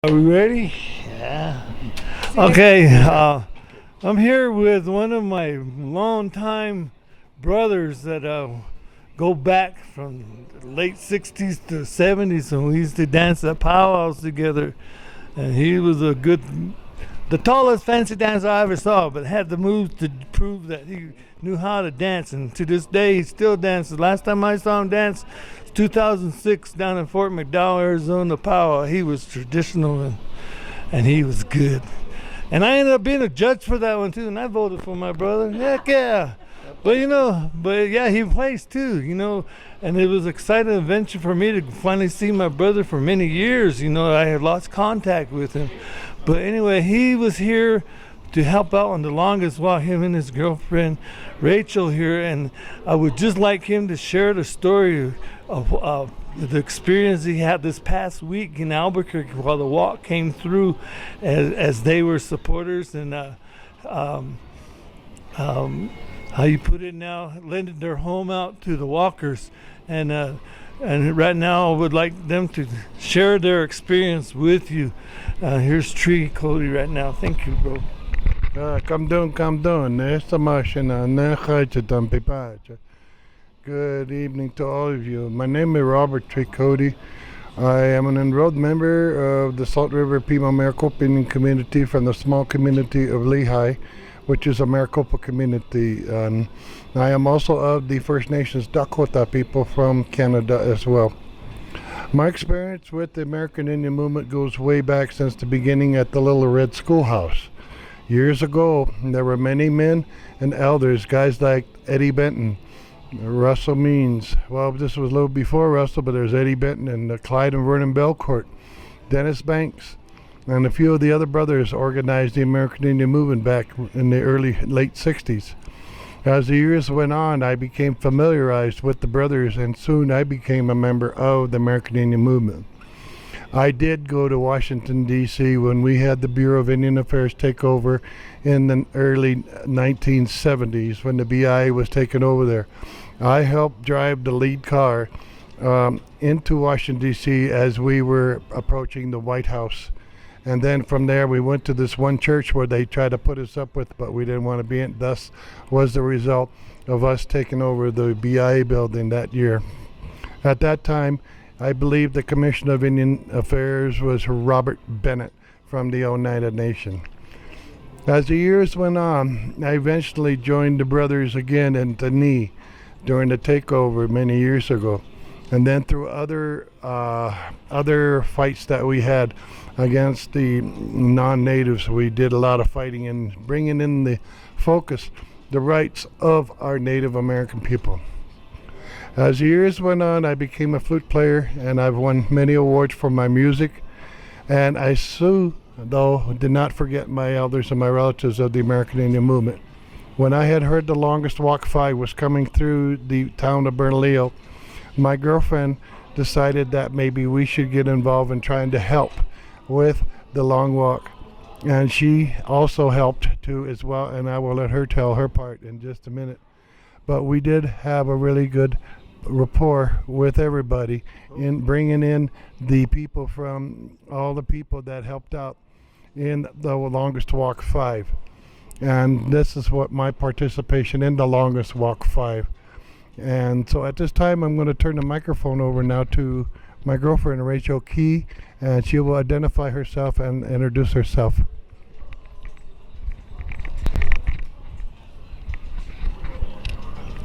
Are we ready? Yeah. Okay. I'm here with one of my longtime brothers that go back from the late 60s to 70s, and we used to dance at powwows together. And he was the tallest fancy dancer I ever saw, but had the moves to prove that he knew how to dance. And to this day, he still dances. Last time I saw him dance, 2006 down in Fort McDowell, Arizona, powwow. He was traditional and he was good. And I ended up being a judge for that one too, and I voted for my brother. Heck yeah. But yeah, he plays too, and it was an exciting adventure for me to finally see my brother for many years. I had lost contact with him. But anyway, he was here to help out on the longest walk, him and his girlfriend Rachel here, and I would just like him to share the story of the experience he had this past week in Albuquerque while the walk came through, as they were supporters and how you put it now, lended their home out to the walkers, and right now I would like them to share their experience with you. Here's Cody right now. Thank you, bro. Come doon. Good evening to all of you. My name is Robert Tree Cody. I am an enrolled member of the Salt River Pima Maricopa Indian community from the small community of Lehigh, which is a Maricopa community. I am also of the First Nations Dakota people from Canada as well. My experience with the American Indian movement goes way back since the beginning at the Little Red Schoolhouse. Years ago, there were many men and elders, guys like Eddie Benton, Russell Means. Well, this was a little before Russell, but there's Eddie Benton and Clyde and Vernon Belcourt, Dennis Banks, and a few of the other brothers organized the American Indian movement back in the late 60s. As the years went on, I became familiarized with the brothers, and soon I became a member of the American Indian movement. I did go to Washington, D.C. when we had the Bureau of Indian Affairs take over in the early 1970s when the BIA was taken over there. I helped drive the lead car into Washington, D.C. as we were approaching the White House. And then from there we went to this one church where they tried to put us up with, but we didn't want to be in. Thus was the result of us taking over the BIA building that year. At that time, I believe the Commissioner of Indian Affairs was Robert Bennett from the Oneida Nation. As the years went on, I eventually joined the brothers again in Tani during the takeover many years ago. And then through other fights that we had against the non-natives, we did a lot of fighting and bringing in the focus, the rights of our Native American people. As the years went on, I became a flute player, and I've won many awards for my music. And I though, did not forget my elders and my relatives of the American Indian movement. When I had heard the Longest Walk 5 was coming through the town of Bernalillo, my girlfriend decided that maybe we should get involved in trying to help with the long walk. And she also helped too as well, and I will let her tell her part in just a minute. But we did have a really good rapport with everybody in bringing in the people from all the people that helped out in the Longest Walk 5. And this is what my participation in the Longest Walk 5. And so at this time, I'm going to turn the microphone over now to my girlfriend, Rachel Key, and she will identify herself and introduce herself.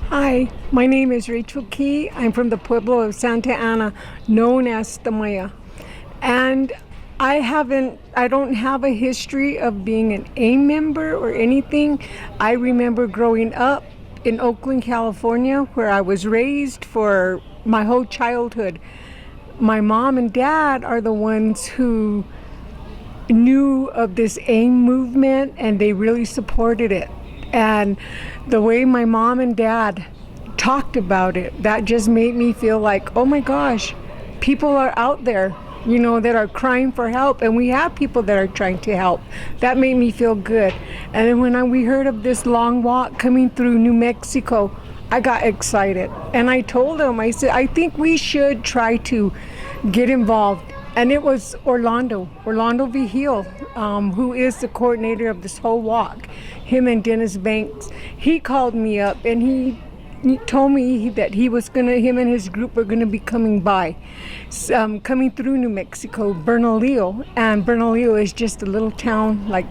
Hi, my name is Rachel Key. I'm from the Pueblo of Santa Ana, known as Tamaya. And I don't have a history of being an AIM member or anything. I remember growing up in Oakland, California, where I was raised for my whole childhood. My mom and dad are the ones who knew of this AIM movement, and they really supported it. And the way my mom and dad talked about it, that just made me feel like, oh my gosh, people are out there, that are crying for help, and we have people that are trying to help. That made me feel good. And then when we heard of this long walk coming through New Mexico, I got excited. And I told them, I said, I think we should try to get involved And it was Orlando Vigil, who is the coordinator of this whole walk. Him and Dennis Banks. He called me up and he told me that him and his group were gonna be coming by, coming through New Mexico, Bernalillo. And Bernalillo is just a little town like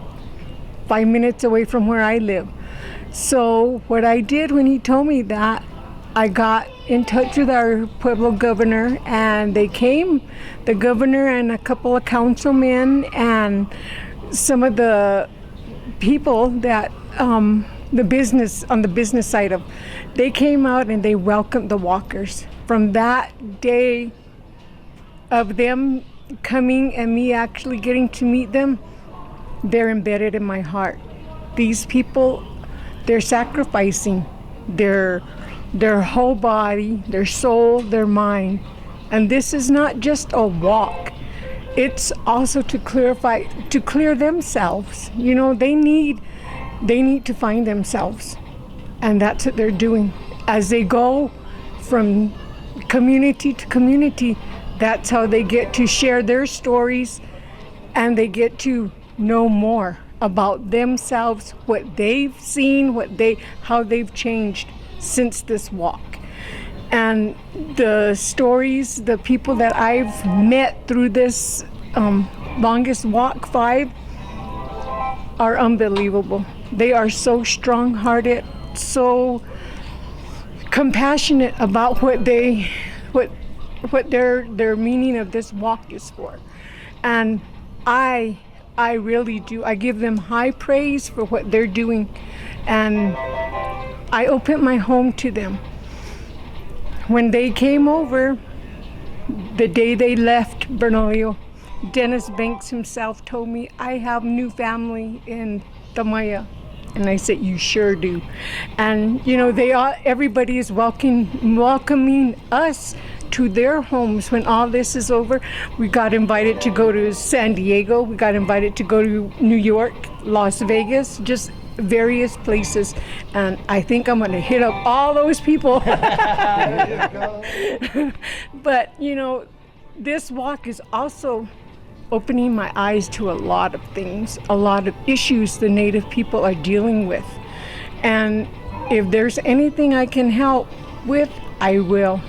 5 minutes away from where I live. So what I did when he told me that, I got in touch with our Pueblo governor, and they came, the governor and a couple of councilmen and some of the people that on the business side of, they came out and they welcomed the walkers. From that day of them coming and me actually getting to meet them, they're embedded in my heart. These people, they're sacrificing their whole body, their soul, their mind. And this is not just a walk. It's also to clear themselves. You know, they need to find themselves. And that's what they're doing. As they go from community to community, that's how they get to share their stories, and they get to know more about themselves, what they've seen, how they've changed since this walk. And the stories, the people that I've met through this longest walk 5 are unbelievable. They are so strong-hearted, so compassionate about what their meaning of this walk is for. And I really do. I give them high praise for what they're doing. And I opened my home to them. When they came over, the day they left Bernalillo, Dennis Banks himself told me, I have new family in Tamaya. And I said, you sure do. And you know, everybody is welcoming us to their homes when all this is over. We got invited to go to San Diego. We got invited to go to New York, Las Vegas, just various places. And I think I'm gonna hit up all those people. But you know, this walk is also opening my eyes to a lot of things, a lot of issues the Native people are dealing with. And if there's anything I can help with, I will.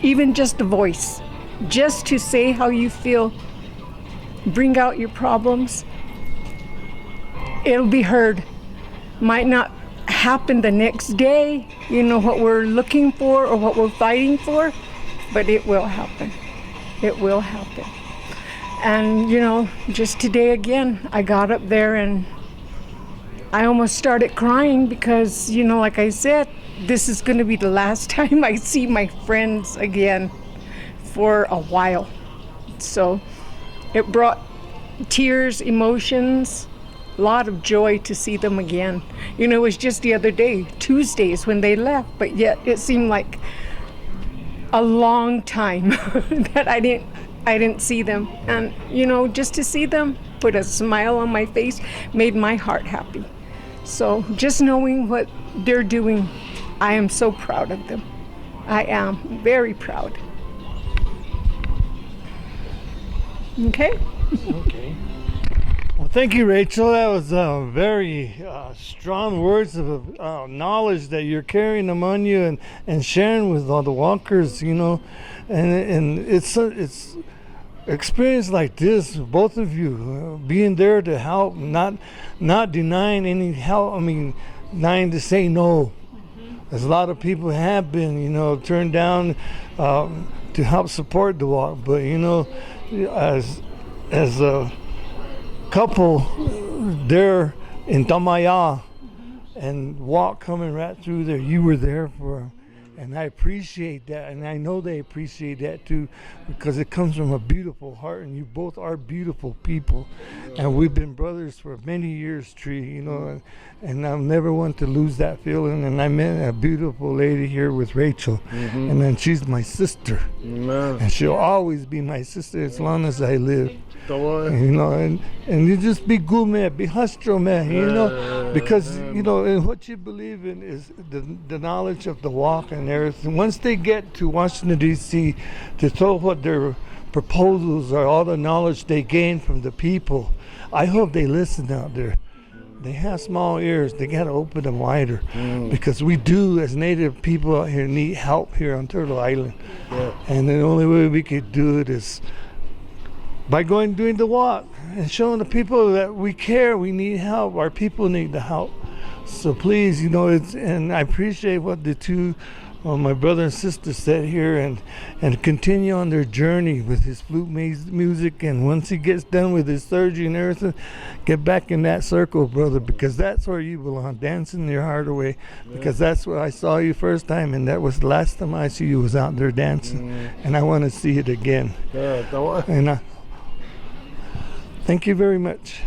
Even just a voice, just to say how you feel, bring out your problems. It'll be heard. Might not happen the next day, you know, what we're looking for or what we're fighting for, but it will happen. It will happen. And, you know, just today again, I got up there and I almost started crying because, you know, like I said, this is going to be the last time I see my friends again for a while. So it brought tears, emotions, a lot of joy to see them again. You know, it was just the other day, Tuesdays, when they left, but yet it seemed like a long time that I didn't see them. And, you know, just to see them put a smile on my face made my heart happy. So just knowing what they're doing, I am so proud of them. I am very proud. Okay? Okay. Well, thank you, Rachel. That was very strong words of knowledge that you're carrying among you and sharing with all the walkers, you know. And it's experience like this, both of you being there to help, not denying any help. I mean, denying to say no. As a lot of people have been, you know, turned down to help support the walk. But you know, as a couple there in Tamaya and walk coming right through there, you were there for them. And I appreciate that, and I know they appreciate that too, because it comes from a beautiful heart, and you both are beautiful people. And we've been brothers for many years, Tree, you know, and I'll never want to lose that feeling. And I met a beautiful lady here with Rachel, and then she's my sister. And she'll always be my sister as long as I live. You know, and you just be good, man, be hustler, man, you know, because, you know, and what you believe in is the knowledge of the walk and everything. Once they get to Washington, D.C., to tell what they're proposals or all the knowledge they gain from the people. I hope they listen out there. They have small ears. They got to open them wider because we do, as Native people out here, need help here on Turtle Island. Yeah. And the only way we could do it is by doing the walk and showing the people that we care, we need help. Our people need the help. So please, and I appreciate what the two, my brother and sister said here, and continue on their journey with his flute music. And once he gets done with his surgery and everything, get back in that circle, brother, because that's where you belong, dancing your heart away. Because that's where I saw you first time, and that was the last time I see you was out there dancing. And I want to see it again. Yeah, And thank you very much.